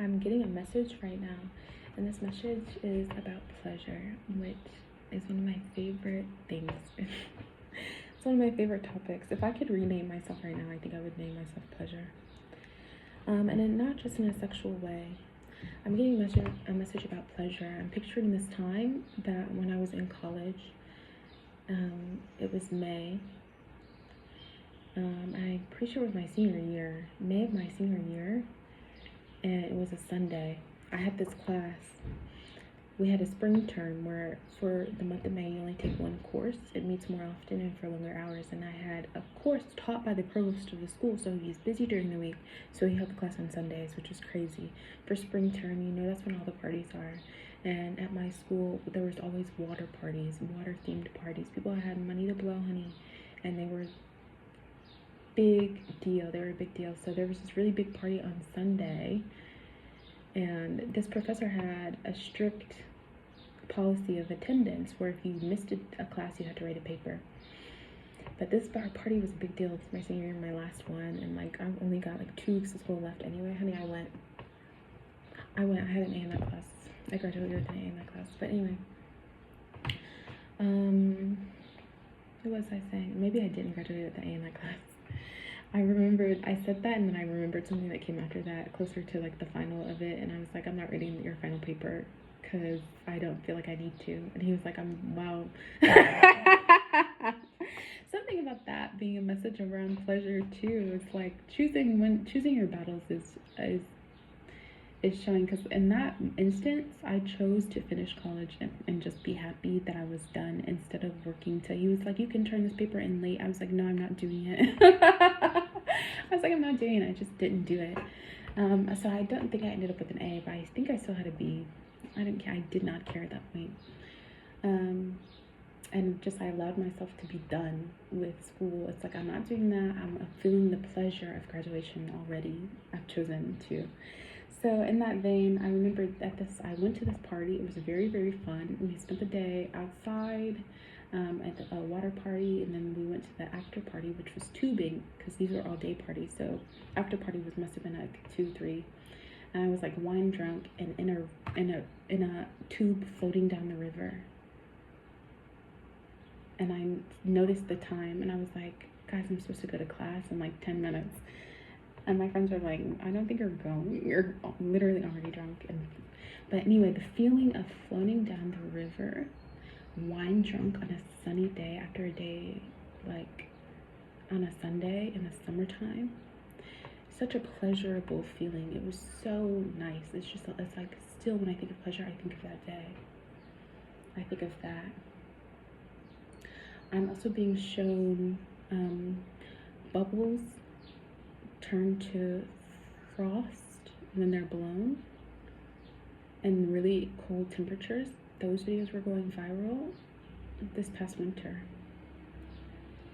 I'm getting a message right now, and this message is about pleasure, which is one of my favorite things. It's one of my favorite topics. If I could rename myself right now, I think I would name myself pleasure. And not just in a sexual way. I'm getting a message about pleasure. I'm picturing this time that when I was in college, it was May. I'm pretty sure it was my senior year, May of my senior year, and it was a Sunday. I had this class. We had a spring term where for the month of May you only take one course. It meets more often and for longer hours. And I had a course taught by the provost of the school, so he's busy during the week. So he held the class on Sundays, which is crazy. For spring term, you know, that's when all the parties are. And at my school, there was always water parties, water-themed parties. People had money to blow honey, and they were big deal. They were a big deal. So there was this really big party on Sunday, and this professor had a strict policy of attendance where if you missed a class, you had to write a paper. But this party was a big deal. It's my senior year, my last one, and like I only got like 2 weeks of school left anyway. Honey, I went. I had an A in that class. I graduated with an A in that class. But anyway, what was I saying? Maybe I didn't graduate with an A in that class. I said that, and then I remembered something that came after that, closer to like the final of it, and I was like, I'm not reading your final paper because I don't feel like I need to. And he was like, wow. Something about that being a message around pleasure too. It's like choosing your battles is showing, because in that instance I chose to finish college and just be happy that I was done instead of working till he was like, you can turn this paper in late. I was like, no, I'm not doing it. I was like, I'm not doing it. I just didn't do it. So I don't think I ended up with an A, but I think I still had a B. I didn't care. I did not care at that point. And just I allowed myself to be done with school. It's like, I'm not doing that. I'm feeling the pleasure of graduation already. I've chosen to. So in that vein, I remember I went to this party. It was very, very fun. We spent the day outside at a water party, and then we went to the after party, which was tubing, because these were all day parties. So after party must have been like 2, 3. And I was like wine drunk and in a tube floating down the river. And I noticed the time, and I was like, guys, I'm supposed to go to class in like 10 minutes. And my friends were like, I don't think you're going. You're literally already drunk. But anyway, the feeling of floating down the river, wine drunk on a sunny day after a day, like on a Sunday in the summertime, such a pleasurable feeling. It was so nice. It's like still when I think of pleasure, I think of that day. I think of that. I'm also being shown bubbles turn to frost when they're blown, and really cold temperatures. Those videos were going viral this past winter.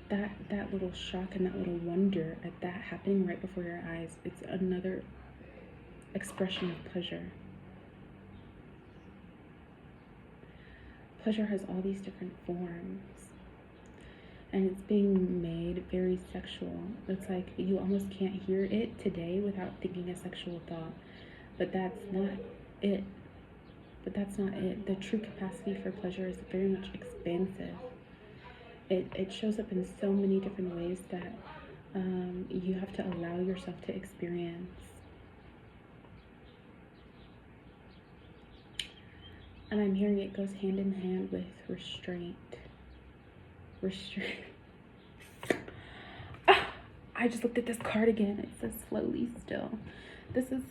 That little shock and that little wonder at that happening right before your eyes, it's another expression of pleasure. Pleasure has all these different forms, and it's being made very sexual. It's like you almost can't hear it today without thinking a sexual thought. But that's not it. The true capacity for pleasure is very much expansive. It shows up in so many different ways that you have to allow yourself to experience. And I'm hearing it goes hand in hand with restraint. I just looked at this card again. It says slowly still. This is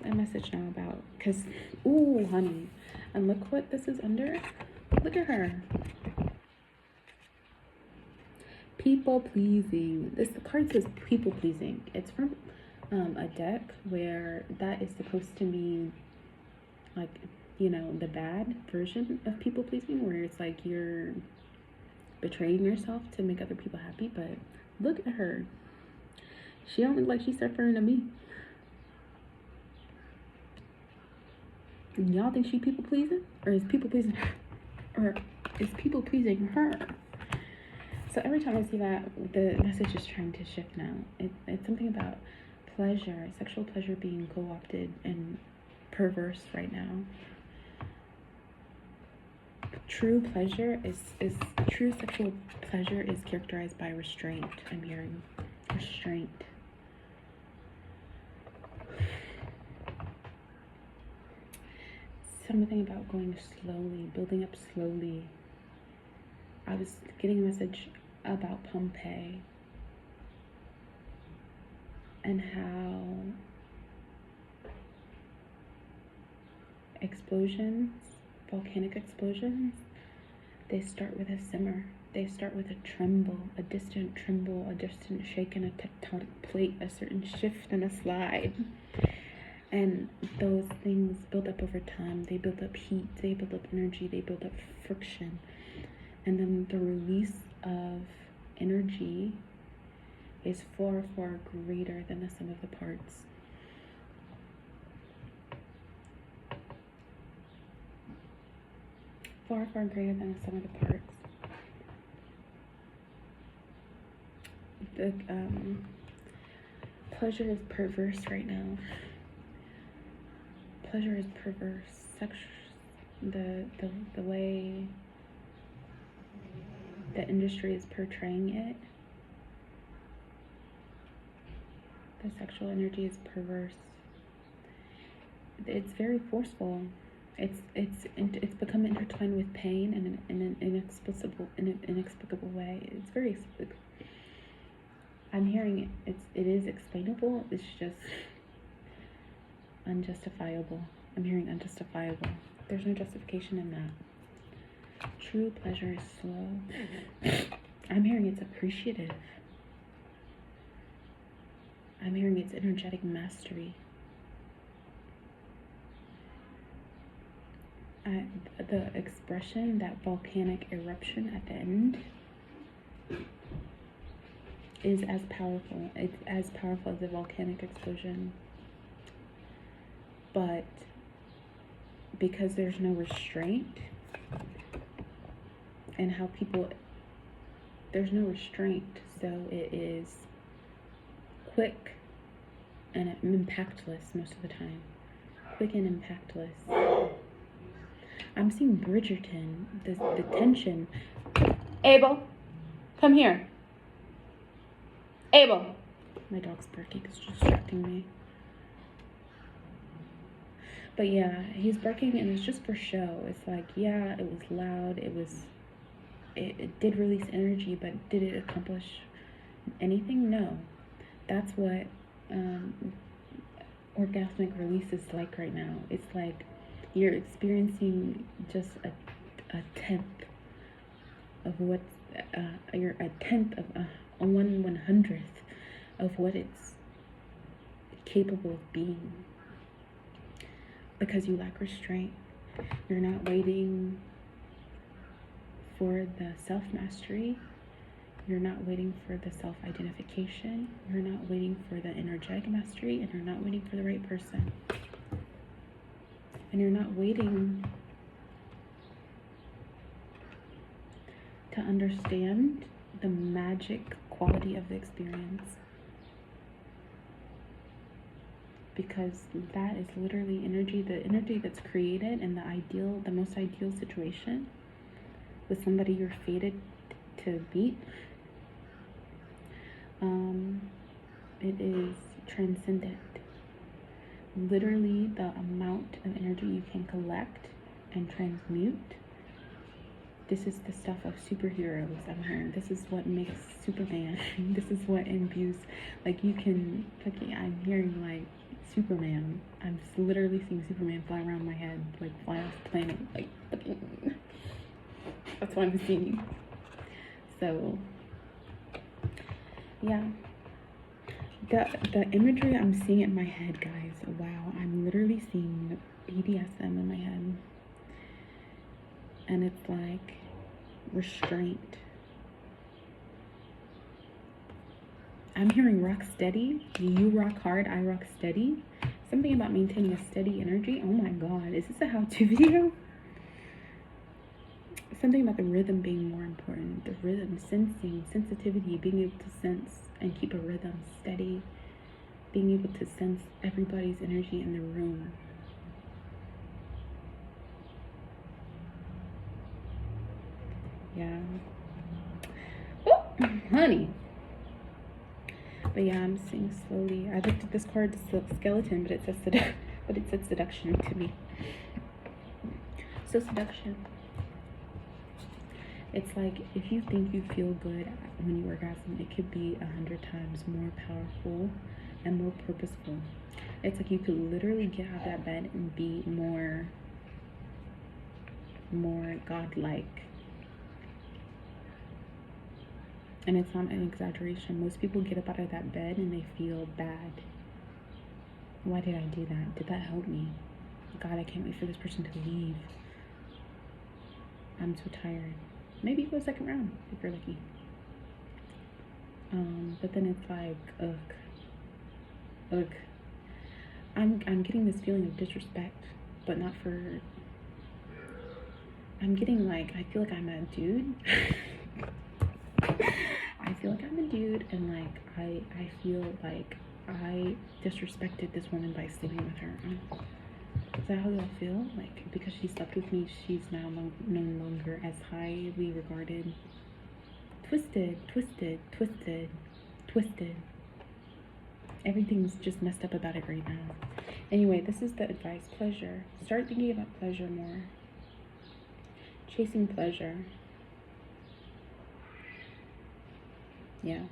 a message now about, because, ooh, honey. And look what this is under. Look at her. People pleasing. The card says people pleasing. It's from a deck where that is supposed to mean, like, you know, the bad version of people pleasing, where it's like you're betraying yourself to make other people happy. But look at her. She don't look like she's suffering to me. Y'all think she people pleasing, or is people pleasing her, or is people pleasing her? So every time I see that, the message is trying to shift now. It's something about pleasure, sexual pleasure being co-opted and perverse right now. True sexual pleasure is characterized by restraint. I'm hearing restraint. Something about going slowly, building up slowly. I was getting a message about Pompeii and how explosions, volcanic explosions, they start with a simmer. They start with a tremble, a distant tremble, a distant shake in a tectonic plate, a certain shift and a slide. And those things build up over time. They build up heat, they build up energy, they build up friction. And then the release of energy is far, far greater than the sum of the parts. Far, far greater than the sum of the parts. The pleasure is perverse right now. Pleasure is perverse. The way the industry is portraying it, the sexual energy is perverse. It's very forceful. It's become intertwined with pain in an inexplicable way. It's very. I'm hearing it is explainable. It's just unjustifiable. I'm hearing unjustifiable. There's no justification in that. True pleasure is slow. I'm hearing it's appreciative. I'm hearing it's energetic mastery. The expression, that volcanic eruption at the end, is as powerful. It's as powerful as a volcanic explosion. But because there's no restraint, and how there's no restraint, so it is quick and impactless most of the time. Quick and impactless. I'm seeing Bridgerton, the tension. Abel, come here. Abel. My dog's barking, it's distracting me. But yeah, he's barking and it's just for show. It's like, yeah, it was loud, it did release energy, but did it accomplish anything? No. That's what orgasmic release is like right now. It's like you're experiencing just a tenth of what you're a tenth of a 1/100th of what it's capable of being, because you lack restraint. You're not waiting for the self-mastery. You're not waiting for the self-identification. You're not waiting for the energetic mastery, and you're not waiting for the right person. And you're not waiting to understand the magic quality of the experience, because that is literally energy, the energy that's created in the most ideal situation with somebody you're fated to meet. It is transcendent. Literally, the amount of energy you can collect and transmute. This is the stuff of superheroes. I'm hearing this is what makes Superman. This is what imbues, like, you can, I'm hearing like Superman. I'm literally seeing Superman fly around my head, like fly off the planet, like, that's what I'm seeing. So yeah, the imagery I'm seeing in my head, guys, wow, I'm literally seeing BDSM in my head. And it's like restraint. I'm hearing rock steady. You rock hard, I rock steady. Something about maintaining a steady energy. Oh my God, is this a how-to video? Something about the rhythm being more important. The rhythm, sensing, sensitivity, being able to sense and keep a rhythm steady. being able to sense everybody's energy in the room. Yeah. Oh, honey. But yeah, I'm seeing slowly. I looked at this card, skeleton, but it said seduction to me. So seduction. It's like if you think you feel good when you orgasm, it could be 100 times more powerful and more purposeful. It's like you could literally get out of that bed and be more godlike. And it's not an exaggeration. Most people get up out of that bed and they feel bad. Why did I do that? Did that help me? God, I can't wait for this person to leave. I'm so tired. Maybe go second round if you're lucky. But then it's like, ugh. I'm getting this feeling of disrespect, but not for. I'm getting like, I feel like I'm a dude. I feel like I'm a dude, and like I feel like I disrespected this woman by sleeping with her. Is that how y'all feel? Like, because she slept with me, she's now no longer as highly regarded. Twisted. Everything's just messed up about it right now. Anyway, this is the advice. Pleasure. Start thinking about pleasure more. Chasing pleasure. Yeah.